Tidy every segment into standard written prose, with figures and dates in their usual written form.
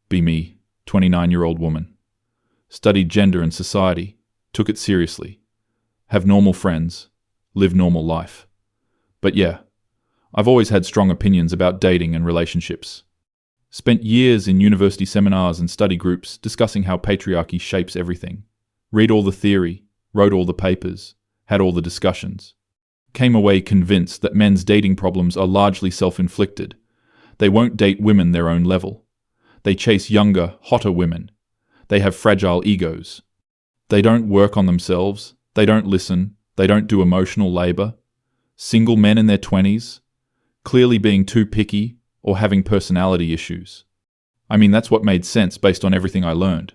Be me, 29-year-old woman. Studied gender and society, took it seriously. Have normal friends, live normal life. But yeah, I've always had strong opinions about dating and relationships. Spent years in university seminars and study groups discussing how patriarchy shapes everything. Read all the theory, wrote all the papers, had all the discussions. Came away convinced that men's dating problems are largely self-inflicted. They won't date women their own level. They chase younger, hotter women. They have fragile egos. They don't work on themselves. They don't listen. They don't do emotional labor. Single men in their 20s, clearly being too picky or having personality issues. I mean, that's what made sense based on everything I learned.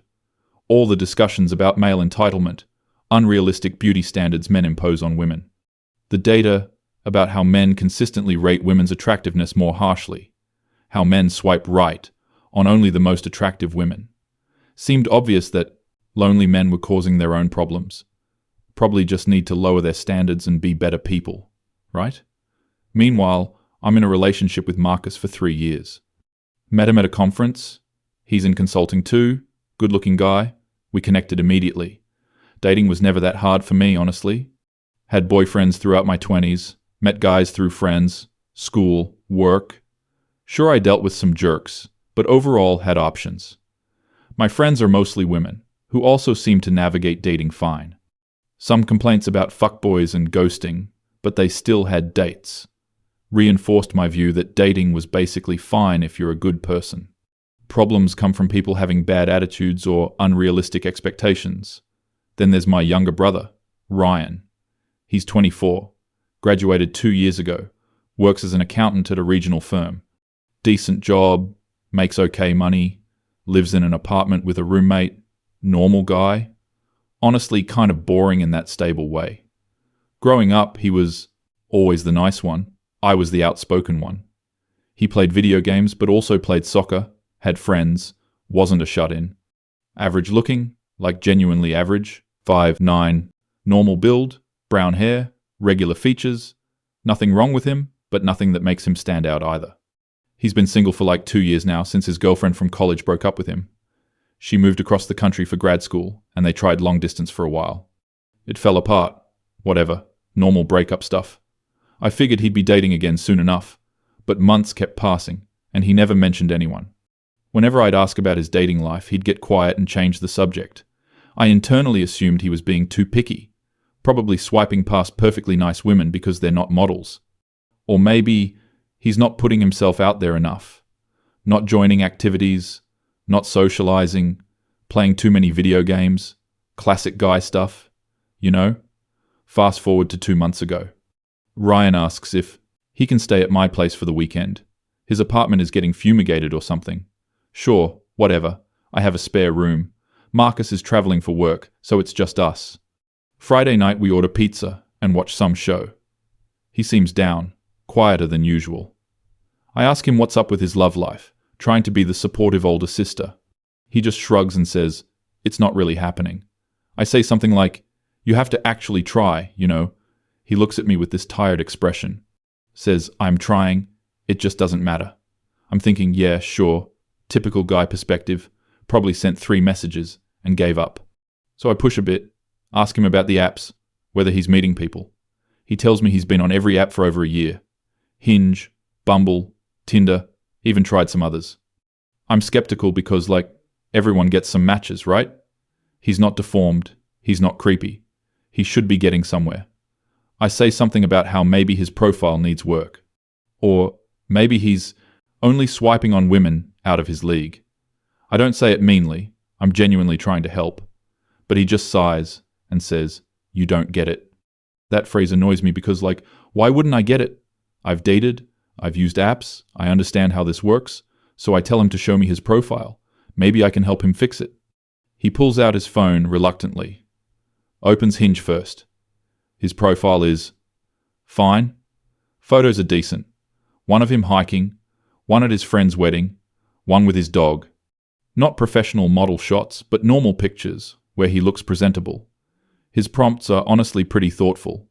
All the discussions about male entitlement, unrealistic beauty standards men impose on women. The data about how men consistently rate women's attractiveness more harshly. How men swipe right on only the most attractive women. Seemed obvious that lonely men were causing their own problems. Probably just need to lower their standards and be better people, right? Meanwhile, I'm in a relationship with Marcus for 3 years. Met him at a conference. He's in consulting too. Good-looking guy. We connected immediately. Dating was never that hard for me, honestly. Had boyfriends throughout my 20s. Met guys through friends, school, work. Sure, I dealt with some jerks, but overall had options. My friends are mostly women, who also seem to navigate dating fine. Some complaints about fuckboys and ghosting, but they still had dates. Reinforced my view that dating was basically fine if you're a good person. Problems come from people having bad attitudes or unrealistic expectations. Then there's my younger brother, Ryan. He's 24, graduated 2 years ago, works as an accountant at a regional firm. Decent job, makes okay money, lives in an apartment with a roommate, normal guy. Honestly, kind of boring in that stable way. Growing up, he was always the nice one. I was the outspoken one. He played video games, but also played soccer, had friends, wasn't a shut-in. Average looking, like genuinely average, 5'9", normal build, brown hair, regular features. Nothing wrong with him, but nothing that makes him stand out either. He's been single for like 2 years now since his girlfriend from college broke up with him. She moved across the country for grad school, and they tried long distance for a while. It fell apart. Whatever. Normal breakup stuff. I figured he'd be dating again soon enough, but months kept passing, and he never mentioned anyone. Whenever I'd ask about his dating life, he'd get quiet and change the subject. I internally assumed he was being too picky, probably swiping past perfectly nice women because they're not models. Or maybe he's not putting himself out there enough. Not joining activities, not socializing, playing too many video games, classic guy stuff, you know? Fast forward to 2 months ago. Ryan asks if he can stay at my place for the weekend. His apartment is getting fumigated or something. Sure, whatever. I have a spare room. Marcus is traveling for work, so it's just us. Friday night we order pizza and watch some show. He seems down, quieter than usual. I ask him what's up with his love life, trying to be the supportive older sister. He just shrugs and says, it's not really happening. I say something like, you have to actually try, you know. He looks at me with this tired expression. Says, I'm trying, it just doesn't matter. I'm thinking, yeah, sure. Typical guy perspective. Probably sent 3 messages and gave up. So I push a bit, ask him about the apps, whether he's meeting people. He tells me he's been on every app for over a year. Hinge, Bumble, Tinder, even tried some others. I'm skeptical because, like, everyone gets some matches, right? He's not deformed. He's not creepy. He should be getting somewhere. I say something about how maybe his profile needs work. Or maybe he's only swiping on women out of his league. I don't say it meanly. I'm genuinely trying to help. But he just sighs and says, you don't get it. That phrase annoys me because, like, why wouldn't I get it? I've dated. I've used apps. I understand how this works. So I tell him to show me his profile. Maybe I can help him fix it. He pulls out his phone reluctantly. Opens Hinge first. His profile is fine. Photos are decent. One of him hiking, one at his friend's wedding, one with his dog. Not professional model shots, but normal pictures where he looks presentable. His prompts are honestly pretty thoughtful.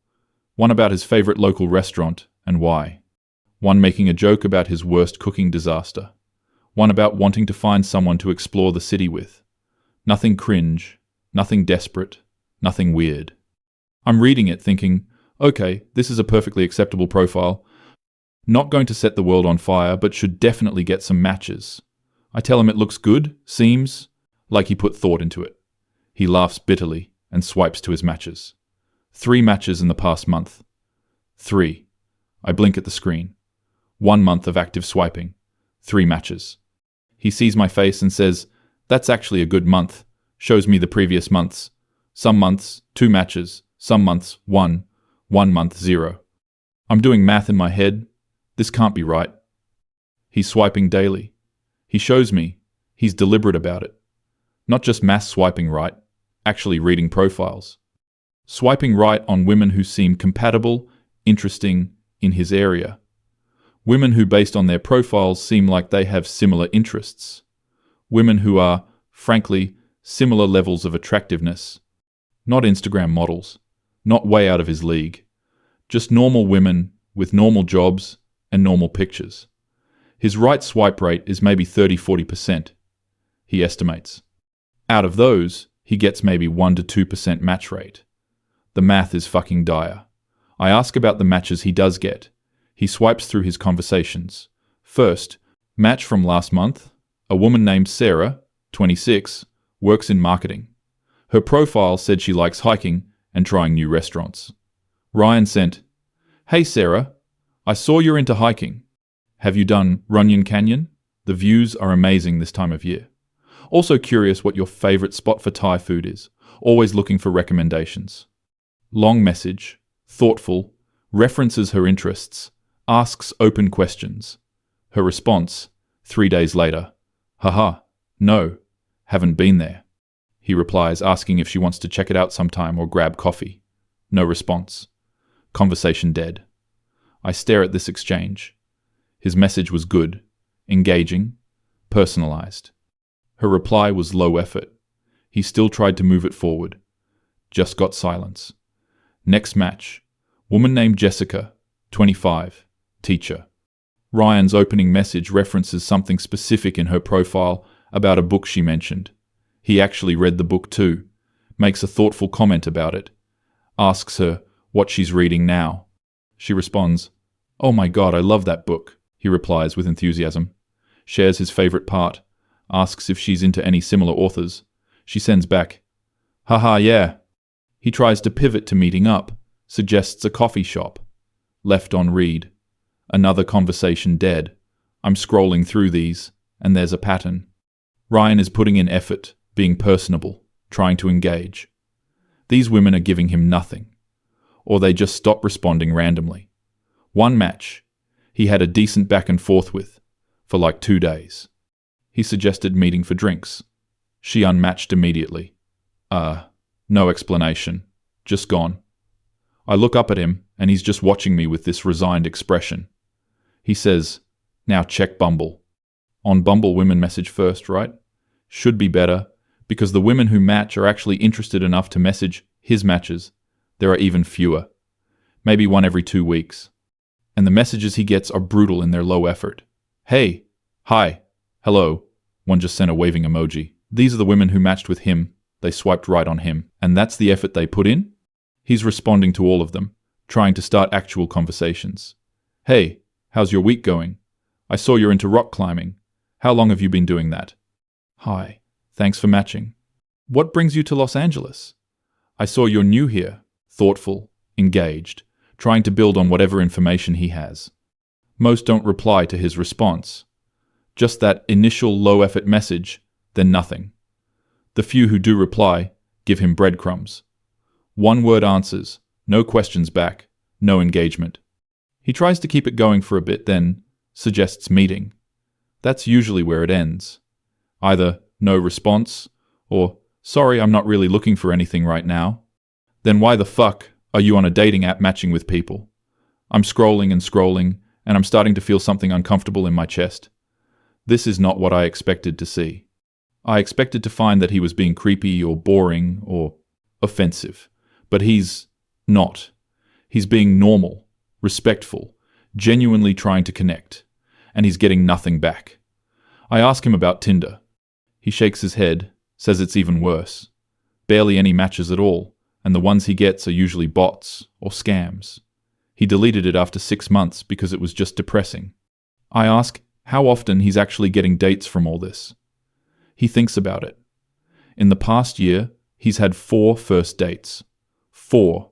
One about his favorite local restaurant and why. One making a joke about his worst cooking disaster. One about wanting to find someone to explore the city with. Nothing cringe, nothing desperate, nothing weird. I'm reading it thinking, okay, this is a perfectly acceptable profile. Not going to set the world on fire, but should definitely get some matches. I tell him it looks good, seems like he put thought into it. He laughs bitterly and swipes to his matches. 3 matches in the past month. 3. I blink at the screen. 1 month of active swiping. 3 matches. He sees my face and says, "That's actually a good month." Shows me the previous months. Some months, 2 matches. Some months, 1. 1 month, 0. I'm doing math in my head. This can't be right. He's swiping daily. He shows me. He's deliberate about it. Not just mass swiping right, actually reading profiles. Swiping right on women who seem compatible, interesting, in his area. Women who, based on their profiles, seem like they have similar interests. Women who are, frankly, similar levels of attractiveness. Not Instagram models. Not way out of his league. Just normal women with normal jobs and normal pictures. His right swipe rate is maybe 30-40%, he estimates. Out of those, he gets maybe 1-2% match rate. The math is fucking dire. I ask about the matches he does get. He swipes through his conversations. First, match from last month, a woman named Sarah, 26, works in marketing. Her profile said she likes hiking and trying new restaurants. Ryan sent, "Hey Sarah, I saw you're into hiking. Have you done Runyon Canyon? The views are amazing this time of year. Also curious what your favorite spot for Thai food is. Always looking for recommendations." Long message, thoughtful, references her interests, asks open questions. Her response, 3 days later, "Haha, no, haven't been there." He replies asking if she wants to check it out sometime or grab coffee. No response. Conversation dead. I stare at this exchange. His message was good, engaging, personalized. Her reply was low effort. He still tried to move it forward. Just got silence. Next match. Woman named Jessica, 25, teacher. Ryan's opening message references something specific in her profile about a book she mentioned. He actually read the book too, makes a thoughtful comment about it, asks her what she's reading now. She responds, "Oh my God, I love that book," he replies with enthusiasm. Shares his favorite part, asks if she's into any similar authors. She sends back, "Haha, yeah." He tries to pivot to meeting up, suggests a coffee shop. Left on read. Another conversation dead. I'm scrolling through these, and there's a pattern. Ryan is putting in effort, being personable, trying to engage. These women are giving him nothing. Or they just stop responding randomly. One match, he had a decent back and forth with, for like 2 days. He suggested meeting for drinks. She unmatched immediately. No explanation. Just gone. I look up at him, and he's just watching me with this resigned expression. He says, "Now check Bumble." On Bumble, women message first, right? Should be better, because the women who match are actually interested enough to message his matches. There are even fewer. Maybe 1 every 2 weeks. And the messages he gets are brutal in their low effort. "Hey, hi, hello." One just sent a waving emoji. These are the women who matched with him. They swiped right on him. And that's the effort they put in? He's responding to all of them, trying to start actual conversations. "Hey, how's your week going? I saw you're into rock climbing. How long have you been doing that?" "Hi, thanks for matching. What brings you to Los Angeles?" "I saw you're new here." Thoughtful, engaged, trying to build on whatever information he has. Most don't reply to his response. Just that initial low-effort message, then nothing. The few who do reply give him breadcrumbs. 1-word answers, no questions back, no engagement. He tries to keep it going for a bit, then suggests meeting. That's usually where it ends. Either no response, or "Sorry, I'm not really looking for anything right now." Then why the fuck are you on a dating app matching with people? I'm scrolling and scrolling, and I'm starting to feel something uncomfortable in my chest. This is not what I expected to see. I expected to find that he was being creepy or boring or offensive. But he's not. He's being normal, respectful, genuinely trying to connect. And he's getting nothing back. I ask him about Tinder. He shakes his head, says it's even worse. Barely any matches at all, and the ones he gets are usually bots or scams. He deleted it after 6 months because it was just depressing. I ask how often he's actually getting dates from all this. He thinks about it. In the past year, he's had 4 first dates. 4.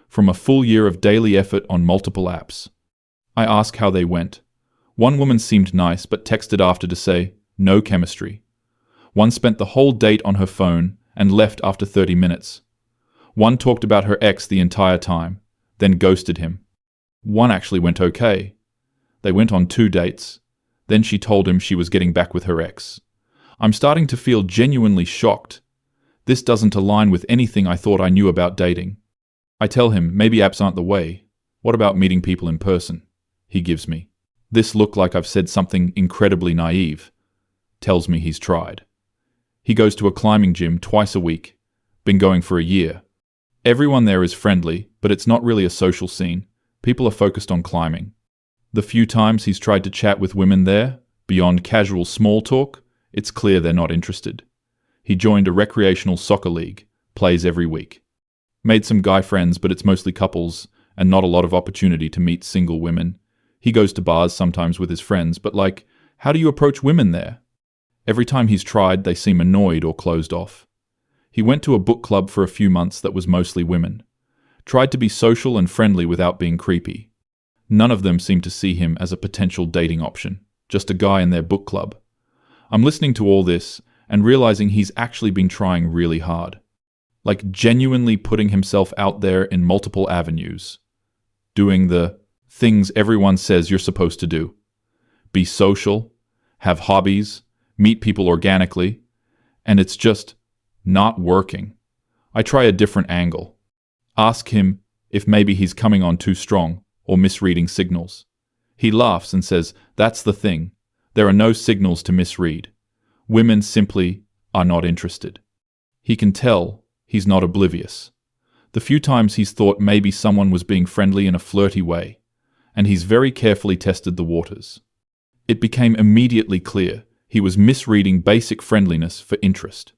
From a full year of daily effort on multiple apps. I ask how they went. One woman seemed nice but texted after to say, no chemistry. One spent the whole date on her phone and left after 30 minutes. One talked about her ex the entire time, then ghosted him. One actually went okay. They went on 2 dates. Then she told him she was getting back with her ex. I'm starting to feel genuinely shocked. This doesn't align with anything I thought I knew about dating. I tell him maybe apps aren't the way. What about meeting people in person? He gives me. This look like I've said something incredibly naive. Tells me he's tried. He goes to a climbing gym twice a week. Been going for a year. Everyone there is friendly, but it's not really a social scene. People are focused on climbing. The few times he's tried to chat with women there, beyond casual small talk, it's clear they're not interested. He joined a recreational soccer league, plays every week. Made some guy friends, but it's mostly couples, and not a lot of opportunity to meet single women. He goes to bars sometimes with his friends, but how do you approach women there? Every time he's tried, they seem annoyed or closed off. He went to a book club for a few months that was mostly women. Tried to be social and friendly without being creepy. None of them seemed to see him as a potential dating option, just a guy in their book club. I'm listening to all this and realizing he's actually been trying really hard. Genuinely putting himself out there in multiple avenues. Doing the things everyone says you're supposed to do. Be social, have hobbies, meet people organically, and it's just not working. I try a different angle. Ask him if maybe he's coming on too strong or misreading signals. He laughs and says, that's the thing. There are no signals to misread. Women simply are not interested. He can tell he's not oblivious. The few times he's thought maybe someone was being friendly in a flirty way, and he's very carefully tested the waters. It became immediately clear he was misreading basic friendliness for interest.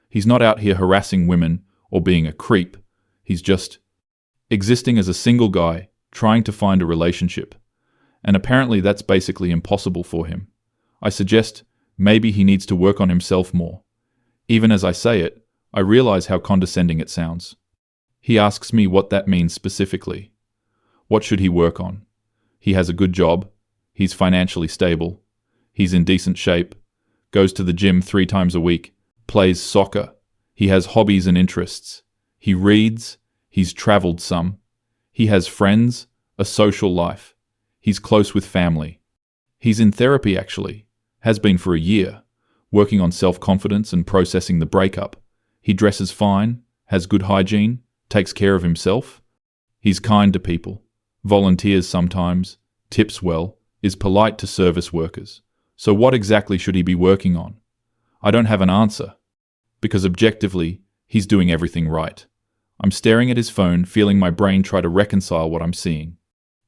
He's not out here harassing women or being a creep. He's just existing as a single guy, trying to find a relationship. And apparently that's basically impossible for him. I suggest maybe he needs to work on himself more. Even as I say it, I realize how condescending it sounds. He asks me what that means specifically. What should he work on? He has a good job. He's financially stable. He's in decent shape. Goes to the gym 3 times a week. Plays soccer. He has hobbies and interests. He reads. He's traveled some. He has friends, a social life. He's close with family. He's in therapy actually. Has been for a year. Working on self-confidence and processing the breakup. He dresses fine, has good hygiene, takes care of himself. He's kind to people. Volunteers sometimes, tips well, is polite to service workers. So what exactly should he be working on? I don't have an answer, because objectively, he's doing everything right. I'm staring at his phone, feeling my brain try to reconcile what I'm seeing.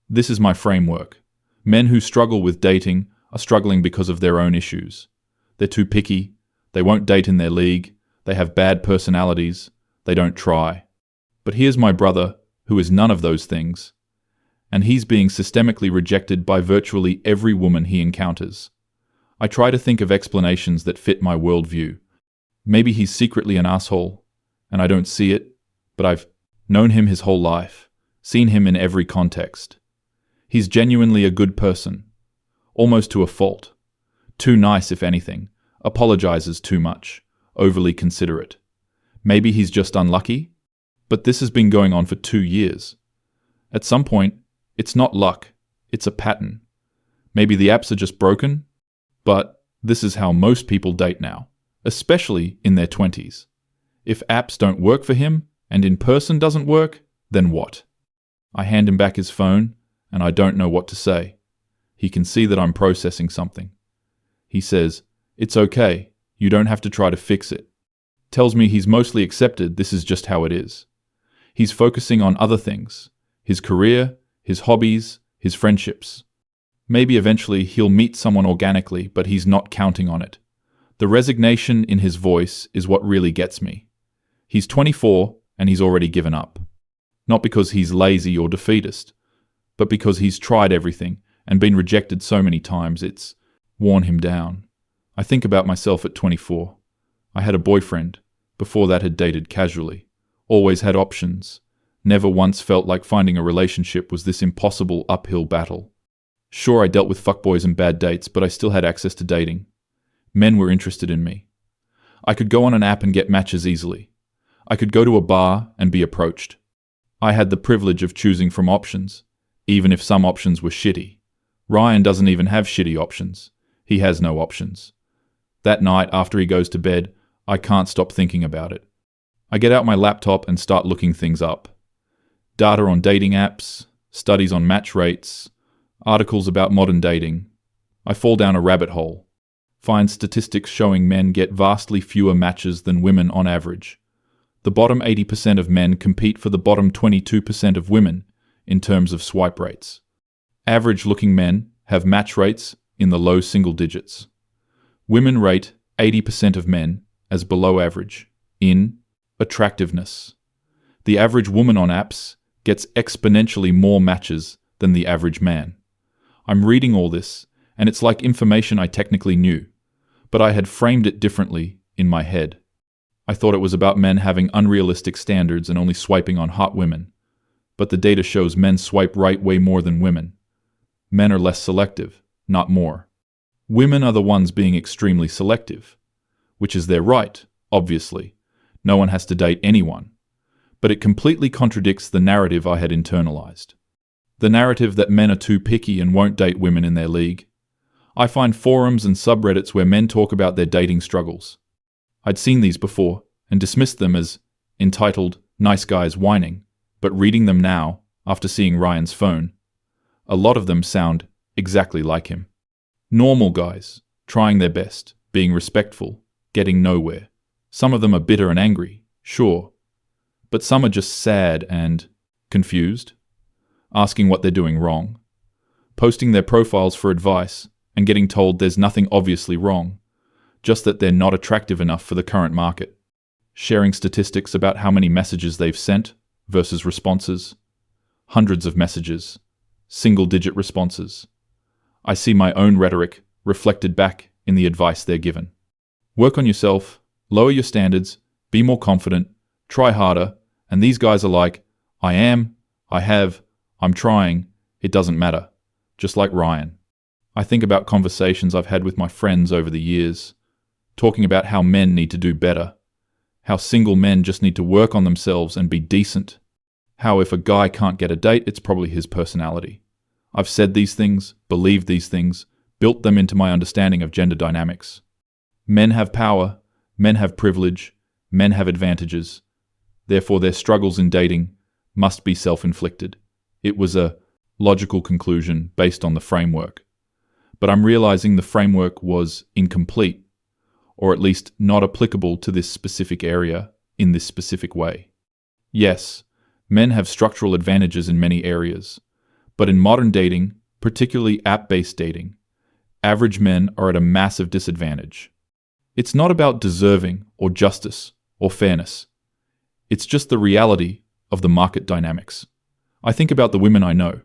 This is my framework. Men who struggle with dating are struggling because of their own issues. They're too picky, they won't date in their league, they have bad personalities, they don't try. But here's my brother, who is none of those things, and he's being systemically rejected by virtually every woman he encounters. I try to think of explanations that fit my worldview. Maybe he's secretly an asshole, and I don't see it, but I've known him his whole life, seen him in every context. He's genuinely a good person, almost to a fault. Too nice, if anything, apologizes too much, overly considerate. Maybe he's just unlucky, but this has been going on for 2 years. At some point, it's not luck, it's a pattern. Maybe the apps are just broken, but this is how most people date now, especially in their 20s. If apps don't work for him, and in person doesn't work, then what? I hand him back his phone, and I don't know what to say. He can see that I'm processing something. He says, "It's okay, you don't have to try to fix it." Tells me he's mostly accepted this is just how it is. He's focusing on other things, his career, his hobbies, his friendships. Maybe eventually he'll meet someone organically, but he's not counting on it. The resignation in his voice is what really gets me. He's 24 and he's already given up. Not because he's lazy or defeatist, but because he's tried everything and been rejected so many times it's worn him down. I think about myself at 24. I had a boyfriend. Before that had dated casually. Always had options. Never once felt like finding a relationship was this impossible uphill battle. Sure, I dealt with fuckboys and bad dates, but I still had access to dating. Men were interested in me. I could go on an app and get matches easily. I could go to a bar and be approached. I had the privilege of choosing from options, even if some options were shitty. Ryan doesn't even have shitty options. He has no options. That night, after he goes to bed, I can't stop thinking about it. I get out my laptop and start looking things up. Data on dating apps, studies on match rates, articles about modern dating. I fall down a rabbit hole. Find statistics showing men get vastly fewer matches than women on average. The bottom 80% of men compete for the bottom 22% of women in terms of swipe rates. Average-looking men have match rates in the low single digits. Women rate 80% of men as below average in attractiveness. The average woman on apps gets exponentially more matches than the average man. I'm reading all this, and it's like information I technically knew, but I had framed it differently in my head. I thought it was about men having unrealistic standards and only swiping on hot women, but the data shows men swipe right way more than women. Men are less selective, not more. Women are the ones being extremely selective, which is their right, obviously. No one has to date anyone. But it completely contradicts the narrative I had internalized. The narrative that men are too picky and won't date women in their league. I find forums and subreddits where men talk about their dating struggles. I'd seen these before and dismissed them as entitled "nice guys whining," but reading them now, after seeing Ryan's phone, a lot of them sound exactly like him. Normal guys, trying their best, being respectful, getting nowhere. Some of them are bitter and angry, sure, but some are just sad and confused, asking what they're doing wrong, posting their profiles for advice and getting told there's nothing obviously wrong, just that they're not attractive enough for the current market, sharing statistics about how many messages they've sent versus responses, hundreds of messages, single-digit responses. I see my own rhetoric reflected back in the advice they're given. Work on yourself, lower your standards, be more confident, try harder, and these guys are like, I am, I have, I'm trying, it doesn't matter, just like Ryan. I think about conversations I've had with my friends over the years, talking about how men need to do better, how single men just need to work on themselves and be decent, how if a guy can't get a date, it's probably his personality. I've said these things, believed these things, built them into my understanding of gender dynamics. Men have power, men have privilege, men have advantages. Therefore, their struggles in dating must be self-inflicted. It was a logical conclusion based on the framework. But I'm realizing the framework was incomplete, or at least not applicable to this specific area in this specific way. Yes, men have structural advantages in many areas, but in modern dating, particularly app-based dating, average men are at a massive disadvantage. It's not about deserving or justice or fairness. It's just the reality of the market dynamics. I think about the women I know.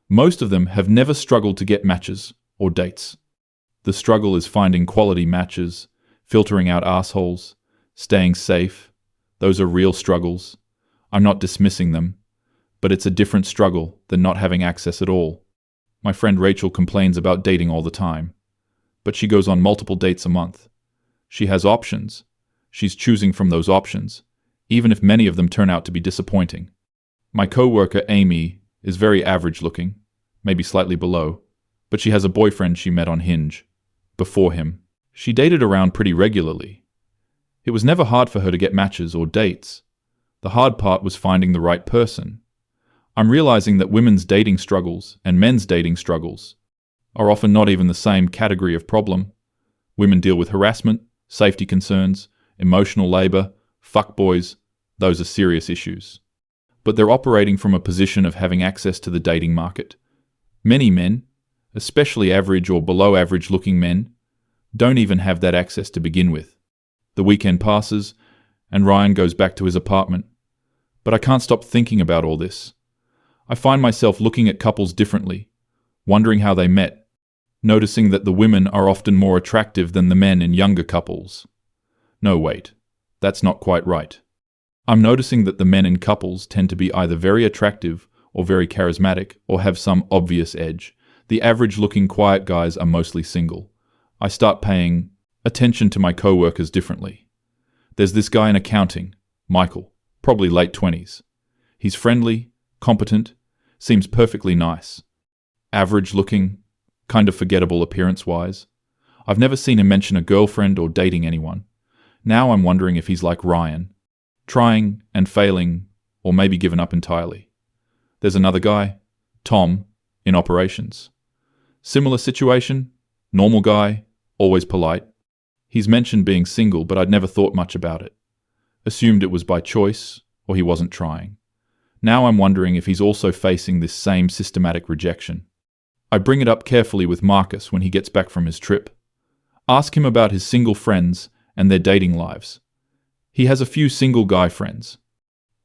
Most of them have never struggled to get matches or dates. The struggle is finding quality matches, filtering out assholes, staying safe. Those are real struggles. I'm not dismissing them, but it's a different struggle than not having access at all. My friend Rachel complains about dating all the time, but she goes on multiple dates a month. She has options. She's choosing from those options, even if many of them turn out to be disappointing. My coworker Amy is very average looking, maybe slightly below, but she has a boyfriend she met on Hinge. Before him, she dated around pretty regularly. It was never hard for her to get matches or dates. The hard part was finding the right person. I'm realizing that women's dating struggles and men's dating struggles are often not even the same category of problem. Women deal with harassment, safety concerns, emotional labor, fuckboys. Those are serious issues. But they're operating from a position of having access to the dating market. Many men, especially average or below average looking men, don't even have that access to begin with. The weekend passes, and Ryan goes back to his apartment. But I can't stop thinking about all this. I find myself looking at couples differently, wondering how they met, noticing that the women are often more attractive than the men in younger couples. No, wait, that's not quite right. I'm noticing that the men in couples tend to be either very attractive or very charismatic or have some obvious edge. The average-looking quiet guys are mostly single. I start paying attention to my co-workers differently. There's this guy in accounting, Michael, probably late 20s. He's friendly, competent, seems perfectly nice. Average-looking, kind of forgettable appearance-wise. I've never seen him mention a girlfriend or dating anyone. Now I'm wondering if he's like Ryan, trying and failing, or maybe given up entirely. There's another guy, Tom, in operations. Similar situation, normal guy, always polite. He's mentioned being single, but I'd never thought much about it. Assumed it was by choice, or he wasn't trying. Now I'm wondering if he's also facing this same systematic rejection. I bring it up carefully with Marcus when he gets back from his trip. Ask him about his single friends and their dating lives. He has a few single guy friends.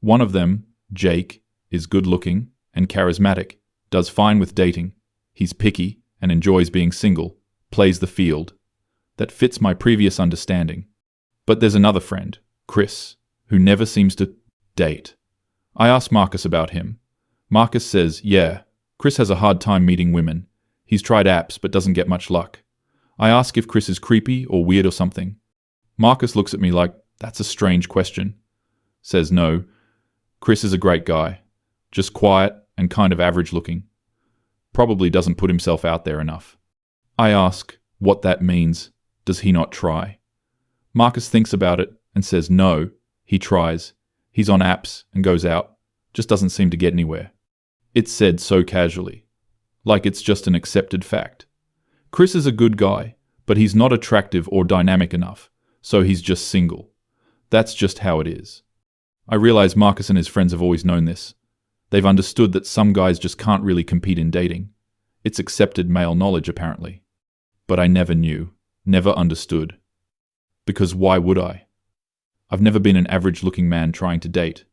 One of them, Jake, is good-looking and charismatic, does fine with dating. He's picky and enjoys being single, plays the field. That fits my previous understanding. But there's another friend, Chris, who never seems to date. I ask Marcus about him. Marcus says, yeah, Chris has a hard time meeting women. He's tried apps but doesn't get much luck. I ask if Chris is creepy or weird or something. Marcus looks at me like, that's a strange question. Says no, Chris is a great guy. Just quiet and kind of average looking. Probably doesn't put himself out there enough. I ask what that means. Does he not try? Marcus thinks about it and says no, he tries. He's on apps and goes out. Just doesn't seem to get anywhere. It's said so casually, like it's just an accepted fact. Chris is a good guy, but he's not attractive or dynamic enough, so he's just single. That's just how it is. I realize Marcus and his friends have always known this. They've understood that some guys just can't really compete in dating. It's accepted male knowledge, apparently. But I never knew, never understood. Because why would I? I've never been an average-looking man trying to date.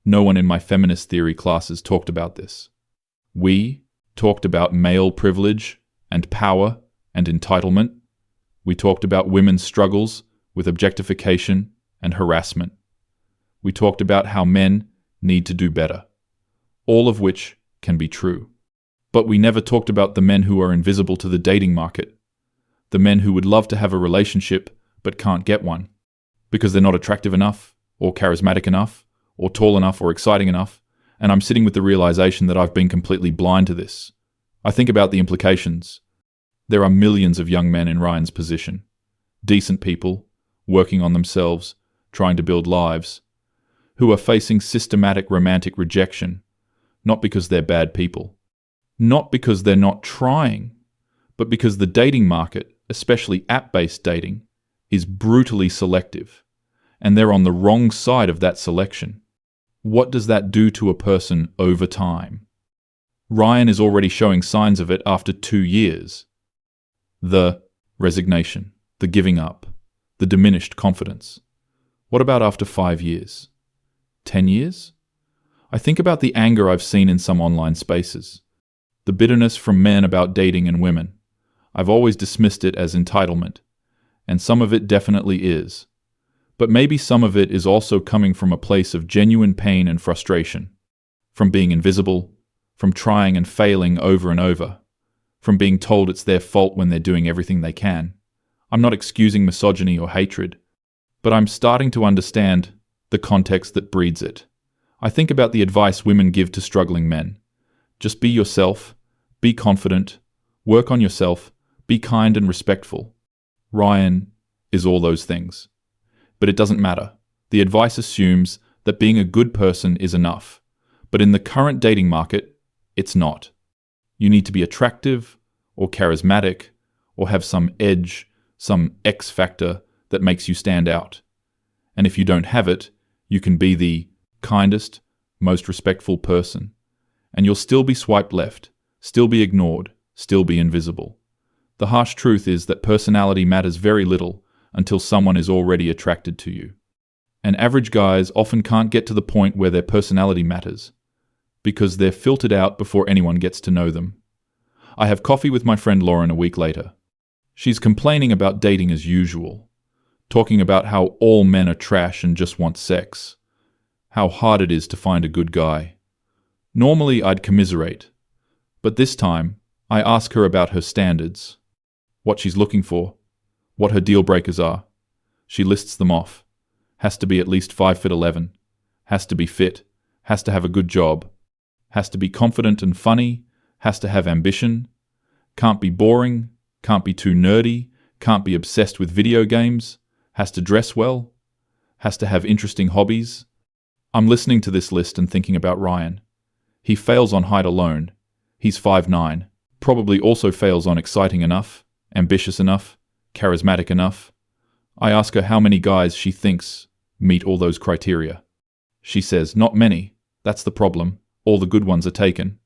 No one in my feminist theory classes talked about this. We talked about male privilege and power and entitlement. We talked about women's struggles with objectification and harassment. We talked about how men need to do better, all of which can be true. But we never talked about the men who are invisible to the dating market, the men who would love to have a relationship but can't get one, because they're not attractive enough, or charismatic enough, or tall enough or exciting enough, and I'm sitting with the realization that I've been completely blind to this. I think about the implications. There are millions of young men in Ryan's position, decent people, working on themselves, trying to build lives, who are facing systematic romantic rejection, not because they're bad people, not because they're not trying, but because the dating market, especially app-based dating, is brutally selective, and they're on the wrong side of that selection. What does that do to a person over time? Ryan is already showing signs of it after 2 years. The resignation, the giving up, the diminished confidence. What about after 5 years? 10 years? I think about the anger I've seen in some online spaces, the bitterness from men about dating and women. I've always dismissed it as entitlement, and some of it definitely is. But maybe some of it is also coming from a place of genuine pain and frustration, from being invisible, from trying and failing over and over, from being told it's their fault when they're doing everything they can. I'm not excusing misogyny or hatred, but I'm starting to understand the context that breeds it. I think about the advice women give to struggling men. Just be yourself, be confident, work on yourself, be kind and respectful. Ryan is all those things. But it doesn't matter. The advice assumes that being a good person is enough. But in the current dating market, it's not. You need to be attractive or charismatic or have some edge, some X factor that makes you stand out. And if you don't have it, you can be the kindest, most respectful person. And you'll still be swiped left, still be ignored, still be invisible. The harsh truth is that personality matters very little until someone is already attracted to you. And average guys often can't get to the point where their personality matters, because they're filtered out before anyone gets to know them. I have coffee with my friend Lauren a week later. She's complaining about dating as usual, talking about how all men are trash and just want sex, how hard it is to find a good guy. Normally I'd commiserate, but this time I ask her about her standards, what she's looking for, what her deal breakers are. She lists them off. Has to be at least 5'11", has to be fit, has to have a good job, has to be confident and funny, has to have ambition, can't be boring, can't be too nerdy, can't be obsessed with video games, has to dress well, has to have interesting hobbies. I'm listening to this list and thinking about Ryan. He fails on height alone. He's 5'9", probably also fails on exciting enough, ambitious enough, charismatic enough. I ask her how many guys she thinks meet all those criteria. She says, not many. That's the problem. All the good ones are taken.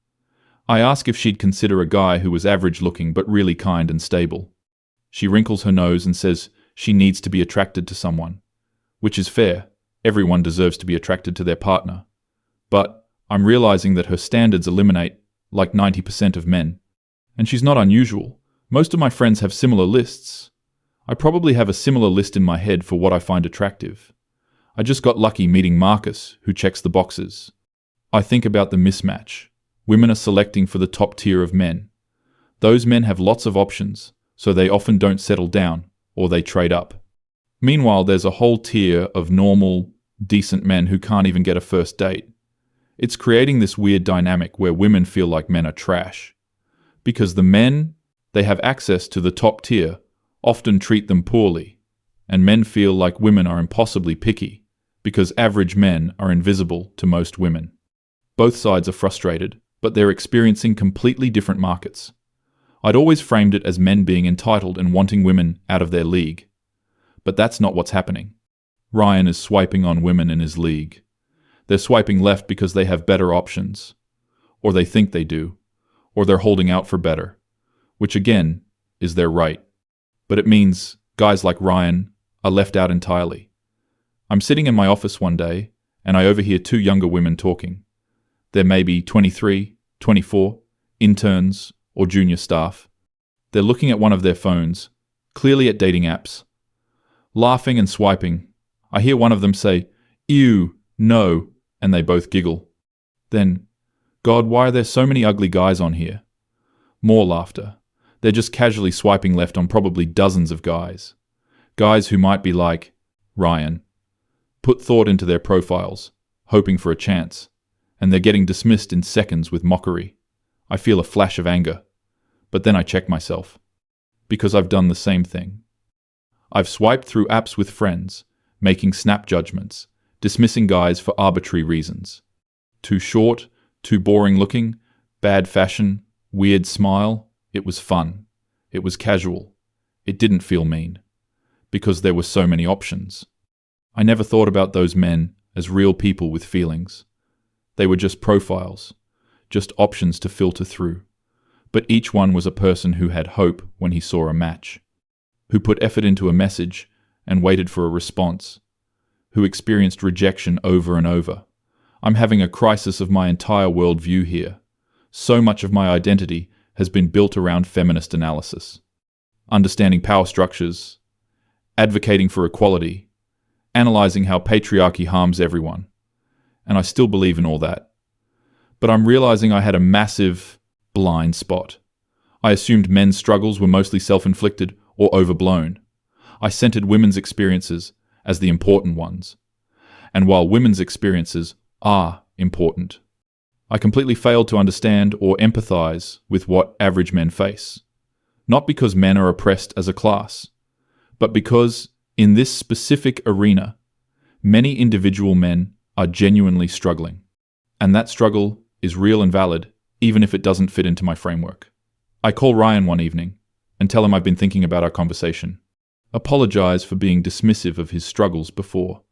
I ask if she'd consider a guy who was average looking but really kind and stable. She wrinkles her nose and says she needs to be attracted to someone, which is fair. Everyone deserves to be attracted to their partner. But I'm realizing that her standards eliminate like 90% of men. And she's not unusual. Most of my friends have similar lists. I probably have a similar list in my head for what I find attractive. I just got lucky meeting Marcus, who checks the boxes. I think about the mismatch. Women are selecting for the top tier of men. Those men have lots of options, so they often don't settle down, or they trade up. Meanwhile, there's a whole tier of normal, decent men who can't even get a first date. It's creating this weird dynamic where women feel like men are trash. Because the men, they have access to the top tier, often treat them poorly, and men feel like women are impossibly picky, because average men are invisible to most women. Both sides are frustrated, but they're experiencing completely different markets. I'd always framed it as men being entitled and wanting women out of their league. But that's not what's happening. Ryan is swiping on women in his league. They're swiping left because they have better options, or they think they do, or they're holding out for better, which again is their right. But it means guys like Ryan are left out entirely. I'm sitting in my office one day, and I overhear two younger women talking. They're maybe 23, 24, interns, or junior staff. They're looking at one of their phones, clearly at dating apps. Laughing and swiping, I hear one of them say, "Ew, no," and they both giggle. Then, "God, why are there so many ugly guys on here?" More laughter. They're just casually swiping left on probably dozens of guys. Guys who might be like Ryan. Put thought into their profiles, hoping for a chance, and they're getting dismissed in seconds with mockery. I feel a flash of anger, but then I check myself, because I've done the same thing. I've swiped through apps with friends, making snap judgments, dismissing guys for arbitrary reasons. Too short, too boring looking, bad fashion, weird smile. It was fun. It was casual. It didn't feel mean, because there were so many options. I never thought about those men as real people with feelings. They were just profiles, just options to filter through. But each one was a person who had hope when he saw a match, who put effort into a message and waited for a response, who experienced rejection over and over. I'm having a crisis of my entire worldview here. So much of my identity has been built around feminist analysis, understanding power structures, advocating for equality, analyzing how patriarchy harms everyone. And I still believe in all that. But I'm realizing I had a massive blind spot. I assumed men's struggles were mostly self-inflicted or overblown. I centered women's experiences as the important ones. And while women's experiences are important, I completely failed to understand or empathize with what average men face. Not because men are oppressed as a class, but because in this specific arena, many individual men are genuinely struggling. And that struggle is real and valid, even if it doesn't fit into my framework. I call Ryan one evening and tell him I've been thinking about our conversation. Apologize for being dismissive of his struggles before.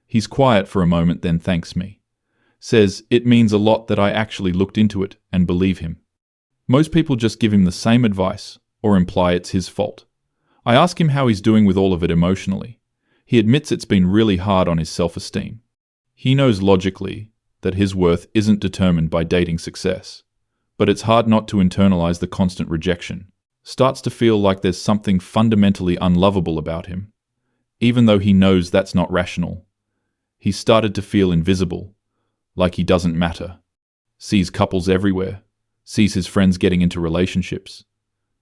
He's quiet for a moment, then thanks me. Says it means a lot that I actually looked into it and believe him. Most people just give him the same advice or imply it's his fault. I ask him how he's doing with all of it emotionally. He admits it's been really hard on his self-esteem. He knows logically that his worth isn't determined by dating success, but it's hard not to internalize the constant rejection. Starts to feel like there's something fundamentally unlovable about him, even though he knows that's not rational. He's started to feel invisible, like he doesn't matter. Sees couples everywhere, sees his friends getting into relationships,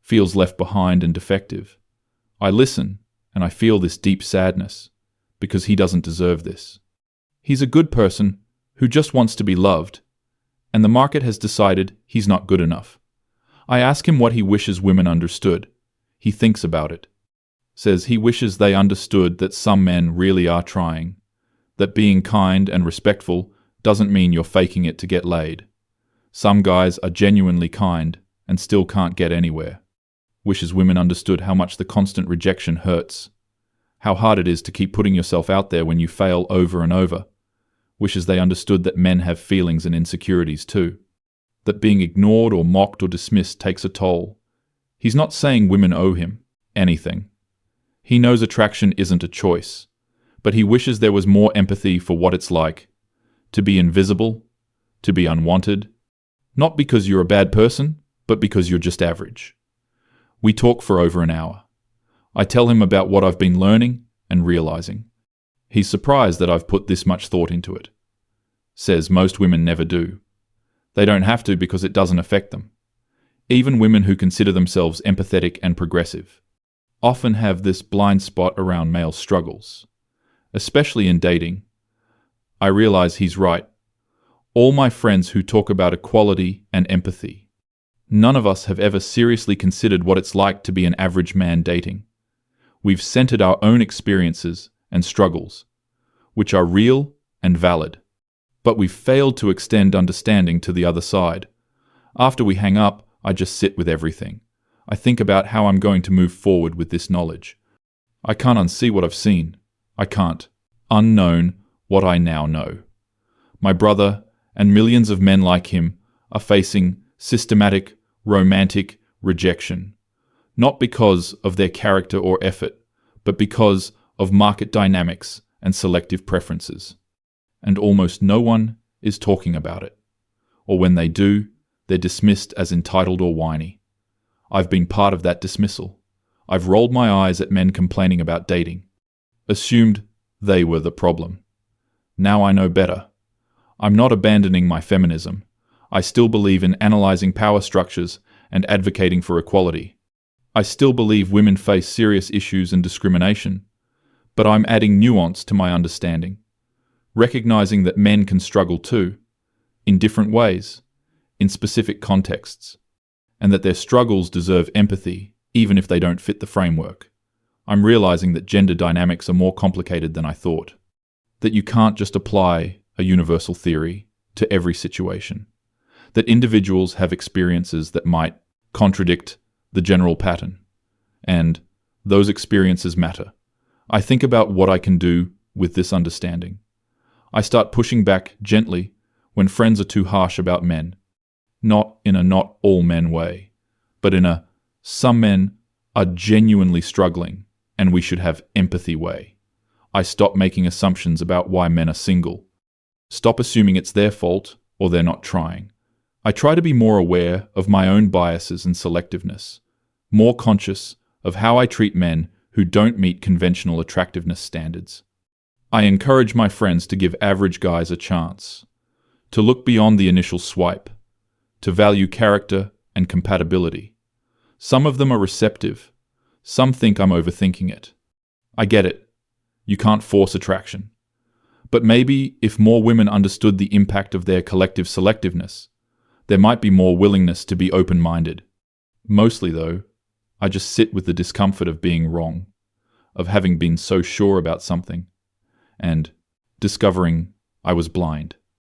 feels left behind and defective. I listen, and I feel this deep sadness, because he doesn't deserve this. He's a good person who just wants to be loved, and the market has decided he's not good enough. I ask him what he wishes women understood. He thinks about it. Says he wishes they understood that some men really are trying, that being kind and respectful doesn't mean you're faking it to get laid. Some guys are genuinely kind and still can't get anywhere. Wishes women understood how much the constant rejection hurts, how hard it is to keep putting yourself out there when you fail over and over. Wishes they understood that men have feelings and insecurities too, that being ignored or mocked or dismissed takes a toll. He's not saying women owe him anything. He knows attraction isn't a choice, but he wishes there was more empathy for what it's like to be invisible, to be unwanted, not because you're a bad person, but because you're just average. We talk for over an hour. I tell him about what I've been learning and realizing. He's surprised that I've put this much thought into it. Says most women never do. They don't have to because it doesn't affect them. Even women who consider themselves empathetic and progressive often have this blind spot around male struggles, especially in dating. I realize he's right. All my friends who talk about equality and empathy, none of us have ever seriously considered what it's like to be an average man dating. We've centered our own experiences and struggles, which are real and valid, but we've failed to extend understanding to the other side. After we hang up, I just sit with everything. I think about how I'm going to move forward with this knowledge. I can't unsee what I've seen. I can't unknown what I now know. My brother and millions of men like him are facing systematic, romantic rejection, not because of their character or effort, but because of market dynamics and selective preferences. And almost no one is talking about it. Or when they do, they're dismissed as entitled or whiny. I've been part of that dismissal. I've rolled my eyes at men complaining about dating, assumed they were the problem. Now I know better. I'm not abandoning my feminism. I still believe in analyzing power structures and advocating for equality. I still believe women face serious issues and discrimination, but I'm adding nuance to my understanding, recognizing that men can struggle too, in different ways, in specific contexts, and that their struggles deserve empathy even if they don't fit the framework. I'm realizing that gender dynamics are more complicated than I thought, that you can't just apply a universal theory to every situation, that individuals have experiences that might contradict the general pattern, and those experiences matter. I think about what I can do with this understanding. I start pushing back gently when friends are too harsh about men, not in a not all men way, but in a some men are genuinely struggling and we should have empathy way. I stop making assumptions about why men are single. Stop assuming it's their fault or they're not trying. I try to be more aware of my own biases and selectiveness, more conscious of how I treat men who don't meet conventional attractiveness standards. I encourage my friends to give average guys a chance, to look beyond the initial swipe, to value character and compatibility. Some of them are receptive. Some think I'm overthinking it. I get it. You can't force attraction. But maybe if more women understood the impact of their collective selectiveness, there might be more willingness to be open-minded. Mostly, though, I just sit with the discomfort of being wrong, of having been so sure about something, and discovering I was blind.